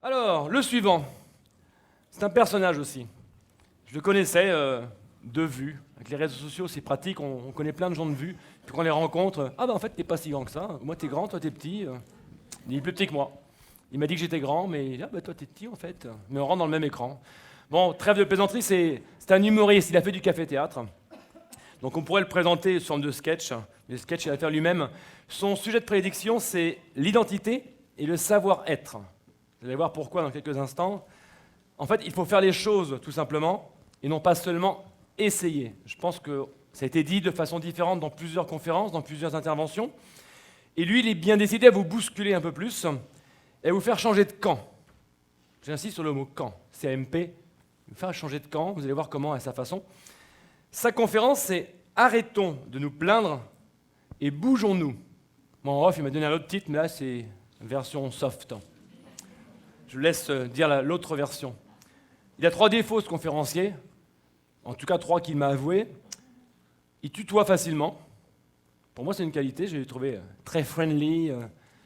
Alors, le suivant, c'est un personnage aussi. Je le connaissais de vue. Avec les réseaux sociaux, c'est pratique, on connaît plein de gens de vue. Puis quand on les rencontre, ah bah en fait, t'es pas si grand que ça. Moi, t'es grand, toi, t'es petit. Il est plus petit que moi. Il m'a dit que j'étais grand, mais il dit, ah bah toi, t'es petit en fait. Mais on rentre dans le même écran. Bon, trêve de plaisanterie, c'est un humoriste, il a fait du café-théâtre. Donc on pourrait le présenter sous forme de sketch. Les sketchs, il va faire lui-même. Son sujet de prédiction, c'est l'identité et le savoir-être. Vous allez voir pourquoi dans quelques instants. En fait, il faut faire les choses tout simplement, et non pas seulement essayer. Je pense que ça a été dit de façon différente dans plusieurs conférences, dans plusieurs interventions. Et lui, il est bien décidé à vous bousculer un peu plus et à vous faire changer de camp. J'insiste sur le mot camp, CAMP. Vous faire changer de camp, vous allez voir comment à sa façon. Sa conférence, c'est « Arrêtons de nous plaindre et bougeons-nous ». Bon, en off, il m'a donné un autre titre, mais là, c'est version soft. Je laisse dire l'autre version. Il a 3 défauts, ce conférencier. En tout cas, 3 qu'il m'a avoués. Il tutoie facilement. Pour moi, c'est une qualité. Je l'ai trouvé très friendly,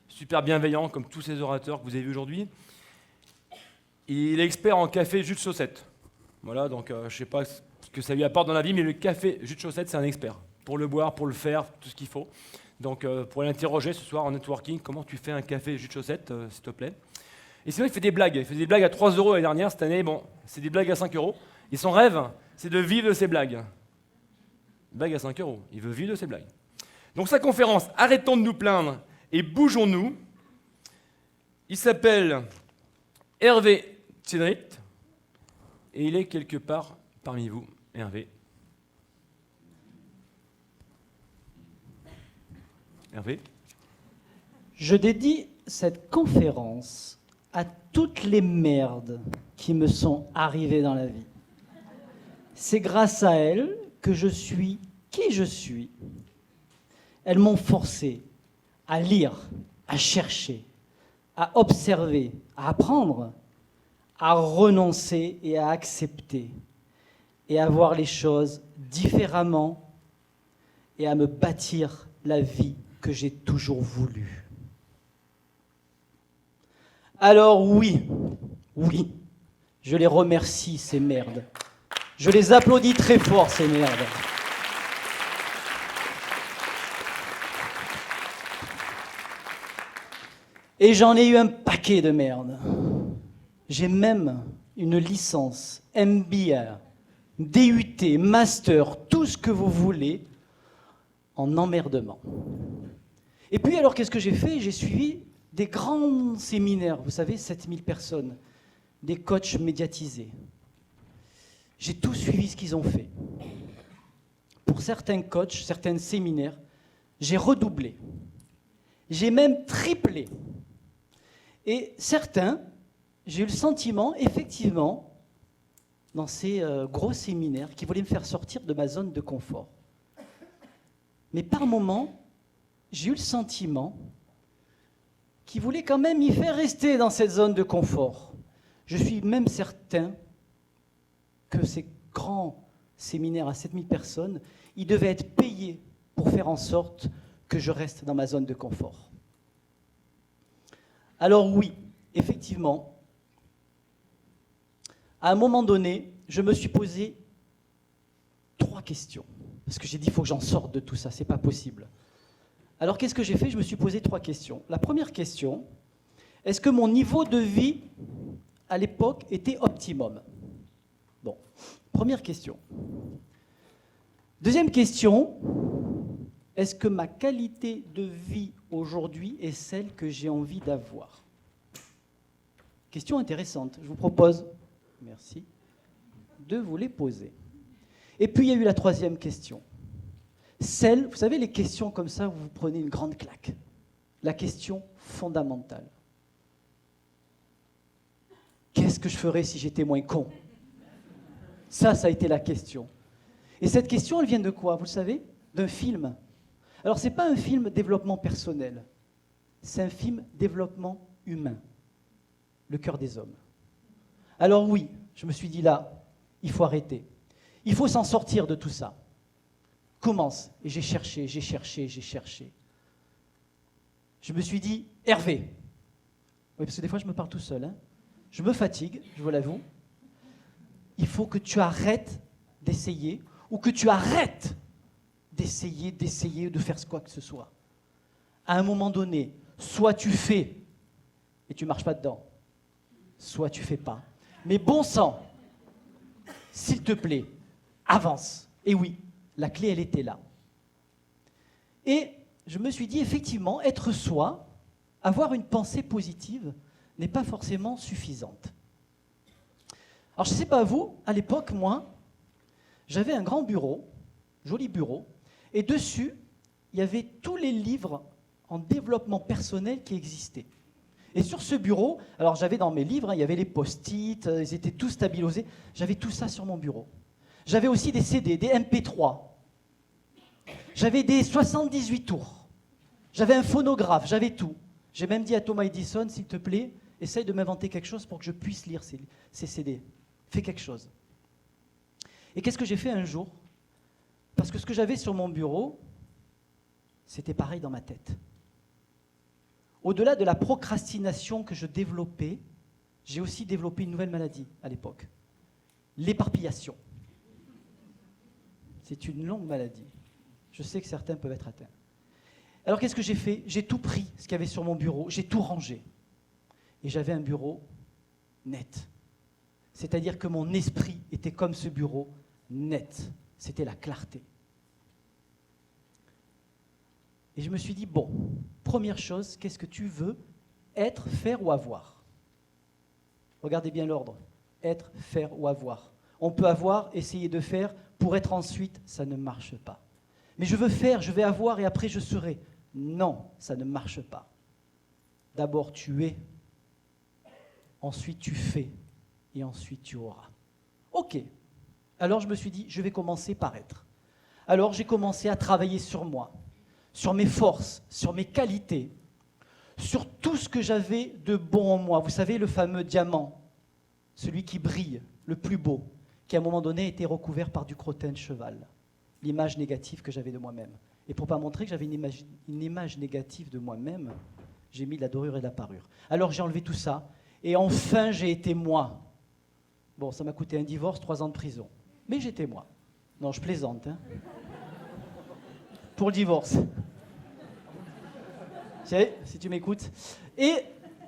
super bienveillant, comme tous ces orateurs que vous avez vus aujourd'hui. Il est expert en café jus de chaussette. Voilà, donc je ne sais pas ce que ça lui apporte dans la vie, mais le café jus de chaussette, c'est un expert. Pour le boire, pour le faire, tout ce qu'il faut. Donc, pour l'interroger ce soir en networking, comment tu fais un café jus de chaussette, s'il te plaît. Et sinon, il fait des blagues. Il fait des blagues à 3 € l'année dernière. Cette année, bon, c'est des blagues à 5 €. Et son rêve, c'est de vivre de ses blagues. Blagues à 5 €. Il veut vivre de ses blagues. Donc, sa conférence, Arrêtons de nous plaindre et bougeons-nous. Il s'appelle Hervé Tsedrit. Et il est quelque part parmi vous, Hervé. Hervé. Je dédie cette conférence à toutes les merdes qui me sont arrivées dans la vie. C'est grâce à elles que je suis qui je suis. Elles m'ont forcé à lire, à chercher, à observer, à apprendre, à renoncer et à accepter, et à voir les choses différemment et à me bâtir la vie que j'ai toujours voulu. Alors oui, je les remercie, ces merdes. Je les applaudis très fort, ces merdes. Et j'en ai eu un paquet de merdes. J'ai même une licence, MBA, DUT, master, tout ce que vous voulez, en emmerdement. Et puis alors, qu'est-ce que j'ai fait? J'ai suivi des grands séminaires, vous savez, 7000 personnes, des coachs médiatisés. J'ai tout suivi ce qu'ils ont fait. Pour certains coachs, certains séminaires, j'ai redoublé. J'ai même triplé. Et certains, j'ai eu le sentiment, effectivement, dans ces gros séminaires, qui voulaient me faire sortir de ma zone de confort. Mais par moments, j'ai eu le sentiment qui voulait quand même m'y faire rester dans cette zone de confort. Je suis même certain que ces grands séminaires à 7000 personnes, ils devaient être payés pour faire en sorte que je reste dans ma zone de confort. Alors oui, effectivement, à un moment donné, je me suis posé 3 questions. Parce que j'ai dit, il faut que j'en sorte de tout ça, c'est pas possible. Alors, qu'est-ce que j'ai fait? Je me suis posé 3 questions. La première question, est-ce que mon niveau de vie, à l'époque, était optimum? Bon, première question. Deuxième question, est-ce que ma qualité de vie aujourd'hui est celle que j'ai envie d'avoir? Question intéressante. Je vous propose, merci, de vous les poser. Et puis, il y a eu la 3e question. Celle, vous savez, les questions comme ça, où vous prenez une grande claque. La question fondamentale. Qu'est-ce que je ferais si j'étais moins con? Ça a été la question. Et cette question, elle vient de quoi? Vous le savez? D'un film. Alors, ce n'est pas un film développement personnel. C'est un film développement humain. Le cœur des hommes. Alors oui, je me suis dit là, il faut arrêter. Il faut s'en sortir de tout ça. Commence. Et j'ai cherché. Je me suis dit, Hervé. Oui, parce que des fois, je me parle tout seul. Hein. je me fatigue, je vous l'avoue. Il faut que tu arrêtes d'essayer, ou que tu arrêtes d'essayer de faire quoi que ce soit. À un moment donné, soit tu fais et tu ne marches pas dedans, soit tu ne fais pas. Mais bon sang, s'il te plaît, avance. Et oui, la clé, elle était là. Et je me suis dit, effectivement, être soi, avoir une pensée positive, n'est pas forcément suffisante. Alors, je ne sais pas vous, à l'époque, moi, j'avais un grand bureau, joli bureau, et dessus, il y avait tous les livres en développement personnel qui existaient. Et sur ce bureau, alors j'avais dans mes livres, il y avait les post-it, ils étaient tous stabilisés, j'avais tout ça sur mon bureau. J'avais aussi des CD, des MP3, j'avais des 78 tours, j'avais un phonographe, j'avais tout. J'ai même dit à Thomas Edison, s'il te plaît, essaye de m'inventer quelque chose pour que je puisse lire ces CD. Fais quelque chose. Et qu'est-ce que j'ai fait un jour? Parce que ce que j'avais sur mon bureau, c'était pareil dans ma tête. Au-delà de la procrastination que je développais, j'ai aussi développé une nouvelle maladie à l'époque. L'éparpillation. C'est une longue maladie. Je sais que certains peuvent être atteints. Alors qu'est-ce que j'ai fait? J'ai tout pris, ce qu'il y avait sur mon bureau, j'ai tout rangé. Et j'avais un bureau net. C'est-à-dire que mon esprit était comme ce bureau, net. C'était la clarté. Et je me suis dit, bon, première chose, qu'est-ce que tu veux être, faire ou avoir? Regardez bien l'ordre. Être, faire ou avoir. On peut avoir, essayer de faire, pour être ensuite, ça ne marche pas. Mais je veux faire, je vais avoir et après je serai. Non, ça ne marche pas. D'abord tu es, ensuite tu fais, et ensuite tu auras. Ok. Alors je me suis dit, je vais commencer par être. Alors j'ai commencé à travailler sur moi, sur mes forces, sur mes qualités, sur tout ce que j'avais de bon en moi. Vous savez, le fameux diamant, celui qui brille, le plus beau, qui à un moment donné était recouvert par du crottin de cheval. L'image négative que j'avais de moi-même. Et pour ne pas montrer que j'avais une image négative de moi-même, j'ai mis de la dorure et de la parure. Alors j'ai enlevé tout ça, et enfin j'ai été moi. Bon, ça m'a coûté un divorce, 3 ans de prison. Mais j'étais moi. Non, je plaisante, hein. Pour le divorce. Si tu m'écoutes. Et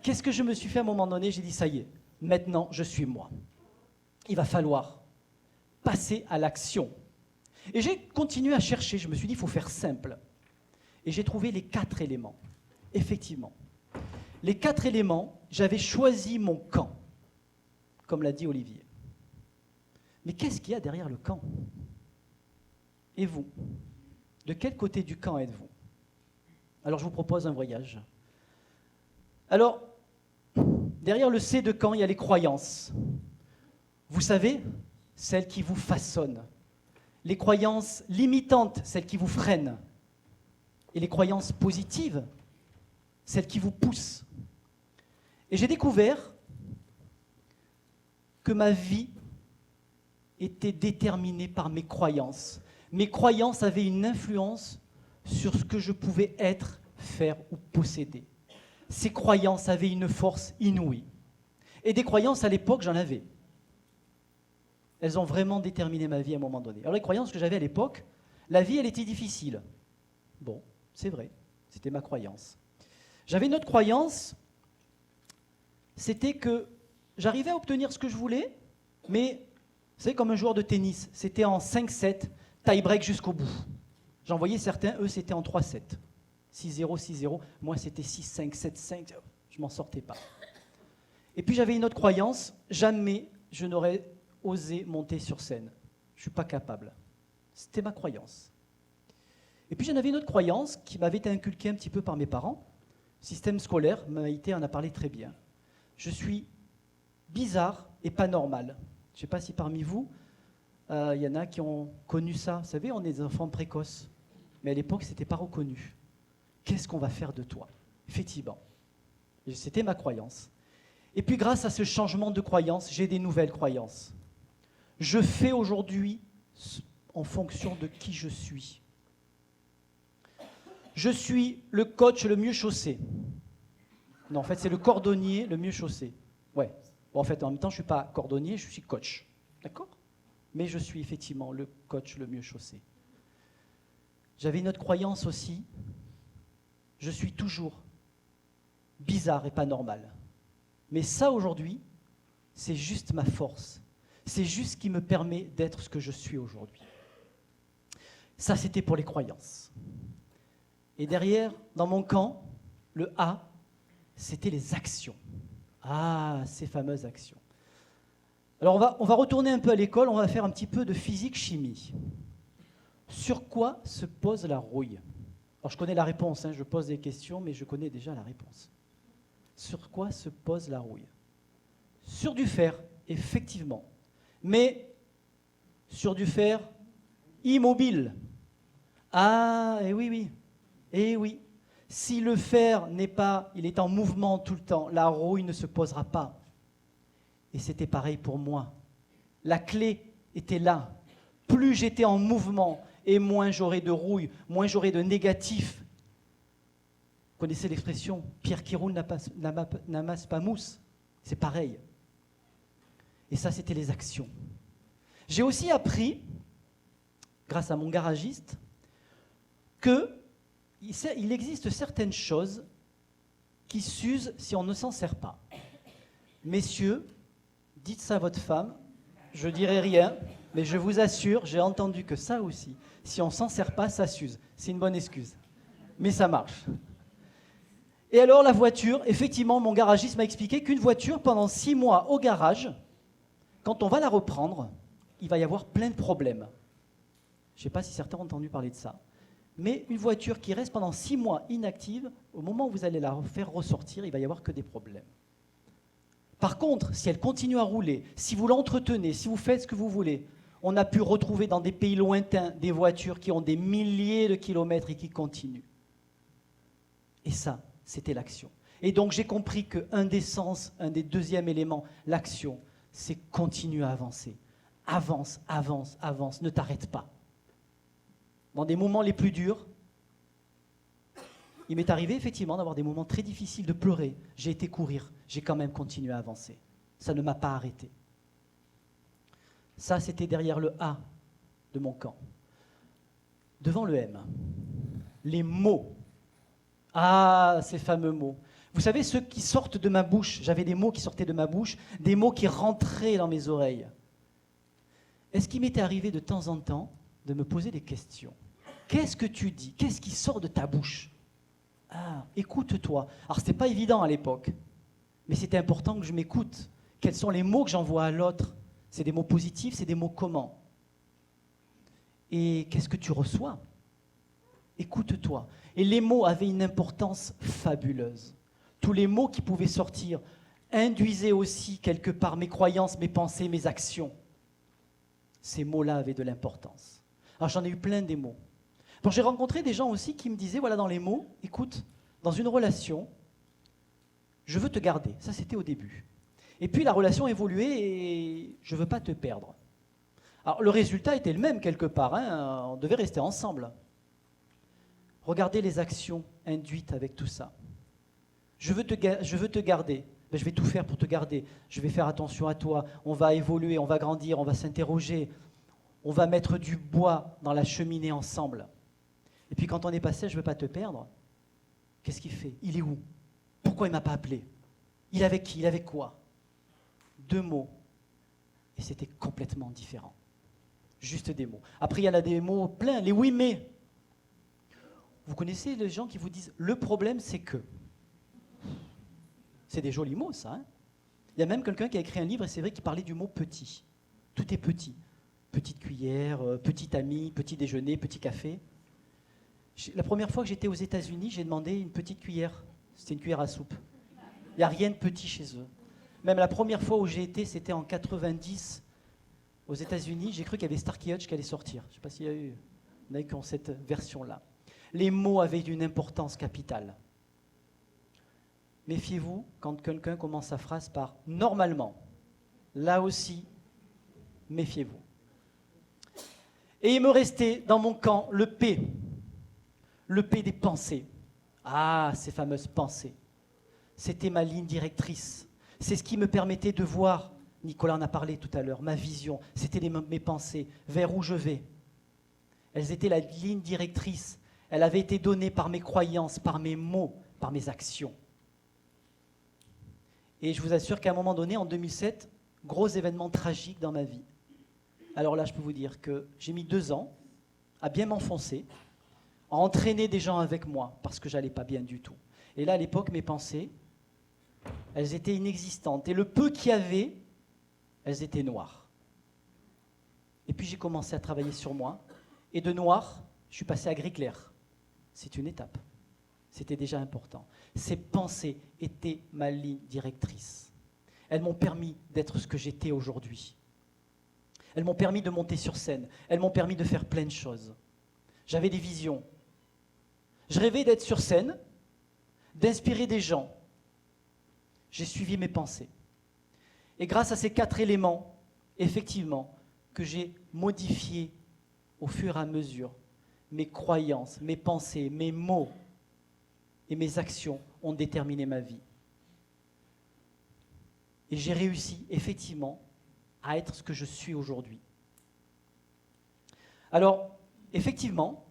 qu'est-ce que je me suis fait à un moment donné? J'ai dit, ça y est, maintenant je suis moi. Il va falloir passer à l'action. Et j'ai continué à chercher, je me suis dit, il faut faire simple. Et j'ai trouvé les 4 éléments. Effectivement. Les 4 éléments, j'avais choisi mon camp, comme l'a dit Olivier. Mais qu'est-ce qu'il y a derrière le camp? Et vous? De quel côté du camp êtes-vous? Alors je vous propose un voyage. Alors, derrière le C de camp, il y a les croyances. Vous savez, celles qui vous façonnent. Les croyances limitantes, celles qui vous freinent. Et les croyances positives, celles qui vous poussent. Et j'ai découvert que ma vie était déterminée par mes croyances. Mes croyances avaient une influence sur ce que je pouvais être, faire ou posséder. Ces croyances avaient une force inouïe. Et des croyances, à l'époque, j'en avais. Elles ont vraiment déterminé ma vie à un moment donné. Alors les croyances que j'avais à l'époque, la vie, elle était difficile. Bon, c'est vrai, c'était ma croyance. J'avais une autre croyance, c'était que j'arrivais à obtenir ce que je voulais, mais c'est comme un joueur de tennis, c'était en 5-7, tie-break jusqu'au bout. J'en voyais certains, eux, c'était en 3-7. 6-0, 6-0, moi c'était 6-5, 7-5, je m'en sortais pas. Et puis j'avais une autre croyance, jamais je n'aurais osé monter sur scène. Je ne suis pas capable. C'était ma croyance. Et puis j'en avais une autre croyance qui m'avait été inculquée un petit peu par mes parents. Le système scolaire, Maïté en a parlé très bien. Je suis bizarre et pas normal. Je ne sais pas si parmi vous, il y en a qui ont connu ça. Vous savez, on est des enfants précoces. Mais à l'époque, ce n'était pas reconnu. Qu'est-ce qu'on va faire de toi? Effectivement. C'était ma croyance. Et puis grâce à ce changement de croyance, j'ai des nouvelles croyances. Je fais aujourd'hui en fonction de qui je suis. Je suis le coach le mieux chaussé. Non, en fait, c'est le cordonnier le mieux chaussé. Ouais, Bon, en fait, en même temps, je ne suis pas cordonnier, je suis coach. D'accord? Mais je suis effectivement le coach le mieux chaussé. J'avais une autre croyance aussi. Je suis toujours bizarre et pas normal. Mais ça, aujourd'hui, c'est juste ma force. C'est juste ce qui me permet d'être ce que je suis aujourd'hui. Ça, c'était pour les croyances. Et derrière, dans mon camp, le A, c'était les actions. Ah, ces fameuses actions. Alors, on va retourner un peu à l'école, on va faire un petit peu de physique-chimie. Sur quoi se pose la rouille? Alors, je connais la réponse, je pose des questions, mais je connais déjà la réponse. Sur quoi se pose la rouille? Sur du fer, effectivement. Mais sur du fer immobile. Ah, et oui, oui. Et oui. Si le fer il est en mouvement tout le temps, la rouille ne se posera pas. Et c'était pareil pour moi. La clé était là. Plus j'étais en mouvement, et moins j'aurais de rouille, moins j'aurais de négatif. Vous connaissez l'expression « pierre qui roule n'amasse pas mousse ». C'est pareil. Et ça, c'était les actions. J'ai aussi appris, grâce à mon garagiste, qu'il existe certaines choses qui s'usent si on ne s'en sert pas. Messieurs, dites ça à votre femme, je ne dirai rien, mais je vous assure, j'ai entendu que ça aussi, si on ne s'en sert pas, ça s'use. C'est une bonne excuse. Mais ça marche. Et alors la voiture, effectivement, mon garagiste m'a expliqué qu'une voiture, pendant 6 mois au garage, quand on va la reprendre, il va y avoir plein de problèmes. Je ne sais pas si certains ont entendu parler de ça. Mais une voiture qui reste pendant 6 mois inactive, au moment où vous allez la faire ressortir, il va y avoir que des problèmes. Par contre, si elle continue à rouler, si vous l'entretenez, si vous faites ce que vous voulez, on a pu retrouver dans des pays lointains des voitures qui ont des milliers de kilomètres et qui continuent. Et ça, c'était l'action. Et donc j'ai compris qu'un des sens, un des deuxièmes éléments, l'action, c'est continuer à avancer. Avance, avance, avance, ne t'arrête pas. Dans des moments les plus durs, il m'est arrivé effectivement d'avoir des moments très difficiles, de pleurer. J'ai été courir, j'ai quand même continué à avancer. Ça ne m'a pas arrêté. Ça, c'était derrière le A de mon camp. Devant le M, les mots. Ah, ces fameux mots. Vous savez, ceux qui sortent de ma bouche, j'avais des mots qui sortaient de ma bouche, des mots qui rentraient dans mes oreilles. Est-ce qu'il m'était arrivé de temps en temps de me poser des questions? Qu'est-ce que tu dis? Qu'est-ce qui sort de ta bouche? Ah, écoute-toi. Alors, ce n'était pas évident à l'époque, mais c'était important que je m'écoute. Quels sont les mots que j'envoie à l'autre? C'est des mots positifs, c'est des mots comment? Et qu'est-ce que tu reçois? Écoute-toi. Et les mots avaient une importance fabuleuse. Tous les mots qui pouvaient sortir induisaient aussi quelque part mes croyances, mes pensées, mes actions. Ces mots-là avaient de l'importance. Alors j'en ai eu plein des mots. Donc j'ai rencontré des gens aussi qui me disaient, voilà, dans les mots, écoute, dans une relation, je veux te garder. Ça, c'était au début. Et puis la relation évoluait et je ne veux pas te perdre. Alors le résultat était le même quelque part, on devait rester ensemble. Regardez les actions induites avec tout ça. Je veux te garder. Ben, je vais tout faire pour te garder. Je vais faire attention à toi. On va évoluer, on va grandir, on va s'interroger. On va mettre du bois dans la cheminée ensemble. Et puis quand on est passé, je ne veux pas te perdre. Qu'est-ce qu'il fait? Il est où? Pourquoi il ne m'a pas appelé? Il est avec qui? Il est avec quoi? 2 mots. Et c'était complètement différent. Juste des mots. Après, il y en a des mots pleins, les oui mais. Vous connaissez les gens qui vous disent « le problème, c'est que ». C'est des jolis mots, ça. Il y a même quelqu'un qui a écrit un livre, et c'est vrai qu'il parlait du mot « petit ». Tout est petit. Petite cuillère, petit ami, petit déjeuner, petit café. La première fois que j'étais aux États-Unis, j'ai demandé une petite cuillère. C'était une cuillère à soupe. Il n'y a rien de petit chez eux. Même la première fois où j'ai été, c'était en 90 aux États-Unis. J'ai cru qu'il y avait Starkey Hutch qui allait sortir. Je ne sais pas s'il y a eu qui ont cette version-là. Les mots avaient une importance capitale. Méfiez-vous quand quelqu'un commence sa phrase par « normalement ». Là aussi, méfiez-vous. Et il me restait dans mon camp le P des pensées. Ah, ces fameuses pensées. C'était ma ligne directrice. C'est ce qui me permettait de voir, Nicolas en a parlé tout à l'heure, ma vision, c'était mes pensées, vers où je vais. Elles étaient la ligne directrice. Elle avait été donnée par mes croyances, par mes mots, par mes actions. Et je vous assure qu'à un moment donné, en 2007, gros événement tragique dans ma vie. Alors là, je peux vous dire que j'ai mis 2 ans à bien m'enfoncer, à entraîner des gens avec moi, parce que j'allais pas bien du tout. Et là, à l'époque, mes pensées, elles étaient inexistantes. Et le peu qu'il y avait, elles étaient noires. Et puis j'ai commencé à travailler sur moi. Et de noir, je suis passé à gris clair. C'est une étape. C'était déjà important. Ces pensées étaient ma ligne directrice. Elles m'ont permis d'être ce que j'étais aujourd'hui. Elles m'ont permis de monter sur scène. Elles m'ont permis de faire plein de choses. J'avais des visions. Je rêvais d'être sur scène, d'inspirer des gens. J'ai suivi mes pensées. Et grâce à ces 4 éléments, effectivement, que j'ai modifiés au fur et à mesure, mes croyances, mes pensées, mes mots et mes actions ont déterminé ma vie. Et j'ai réussi, effectivement, à être ce que je suis aujourd'hui. Alors, effectivement,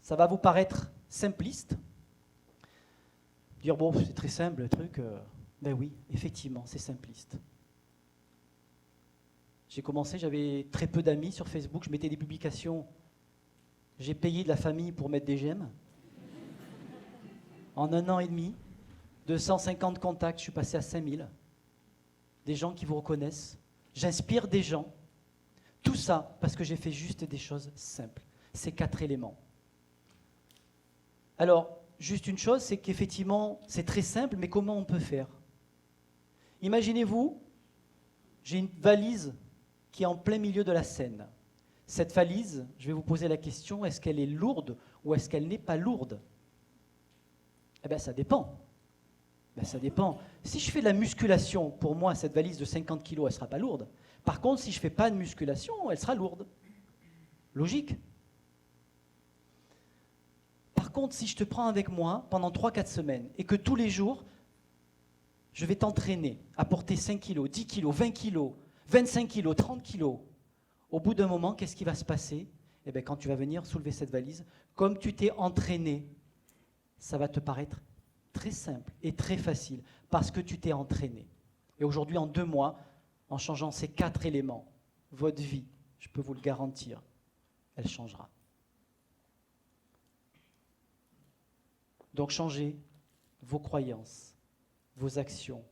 ça va vous paraître simpliste. Dire, bon, c'est très simple le truc. Ben oui, effectivement, c'est simpliste. J'ai commencé, j'avais très peu d'amis sur Facebook, je mettais des publications. J'ai payé de la famille pour mettre des j'aime. En 1 an et demi, 250 contacts, je suis passé à 5000. Des gens qui vous reconnaissent. J'inspire des gens. Tout ça parce que j'ai fait juste des choses simples. Ces 4 éléments. Alors, juste une chose, c'est qu'effectivement, c'est très simple, mais comment on peut faire? Imaginez-vous, j'ai une valise qui est en plein milieu de la scène. Cette valise, je vais vous poser la question, est-ce qu'elle est lourde ou est-ce qu'elle n'est pas lourde? Eh bien, ça dépend. Ça dépend. Si je fais de la musculation, pour moi, cette valise de 50 kg, elle ne sera pas lourde. Par contre, si je ne fais pas de musculation, elle sera lourde. Logique. Par contre, si je te prends avec moi pendant 3-4 semaines et que tous les jours, je vais t'entraîner à porter 5 kg, 10 kg, 20 kg, 25 kg, 30 kg, au bout d'un moment, qu'est-ce qui va se passer? Eh bien, quand tu vas venir soulever cette valise, comme tu t'es entraîné, ça va te paraître très simple et très facile parce que tu t'es entraîné. Et aujourd'hui, en 2 mois, en changeant ces 4 éléments, votre vie, je peux vous le garantir, elle changera. Donc changez vos croyances, vos actions,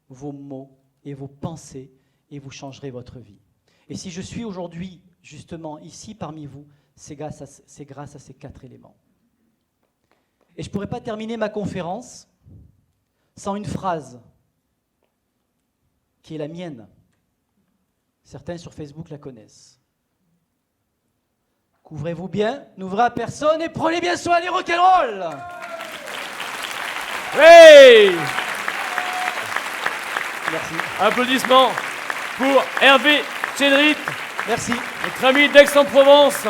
vos mots et vos pensées et vous changerez votre vie. Et si je suis aujourd'hui justement ici parmi vous, c'est grâce à ces 4 éléments. Et je ne pourrais pas terminer ma conférence sans une phrase qui est la mienne. Certains sur Facebook la connaissent. Couvrez-vous bien, n'ouvrez à personne et prenez bien soin des rock'n'roll. Hey! Merci. Applaudissements pour Hervé Chédrit, Merci. notre ami d'Aix-en-Provence.